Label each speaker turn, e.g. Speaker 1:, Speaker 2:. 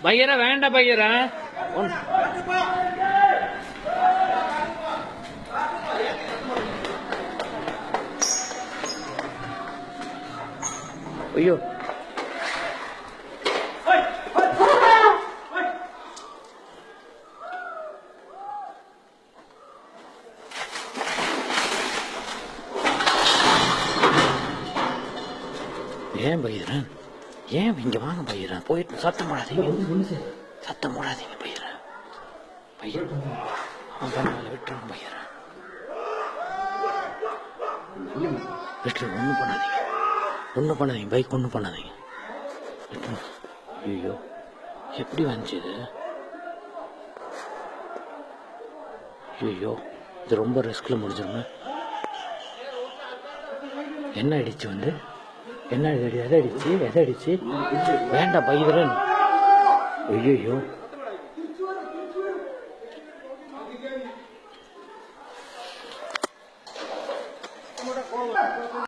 Speaker 1: பையரா வேண்டாம் பையரா. ஐயோ ஏன் பையரன், ஏன் இங்க வாங்க பையரன், போயிட்டு சத்தம் போடாதீங்க, சத்தம் போடாதீங்க பையரன். பையன் அவன் பரவாயில்ல, விட்டுருவான் பையரன், விட்டுரு, ஒன்றும் பண்ணாதீங்க, ஒன்றும் பண்ணாதீங்க, பைக் ஒன்றும் பண்ணாதீங்க. ஐயோ எப்படி வந்துச்சு இது? ஐயோ இது ரொம்ப ரிஸ்க்ல முடிஞ்சிருங்க. என்ன அடிச்சு வந்து என்ன எதை அடிச்சு வேண்டாம் பையரன். ஐயோ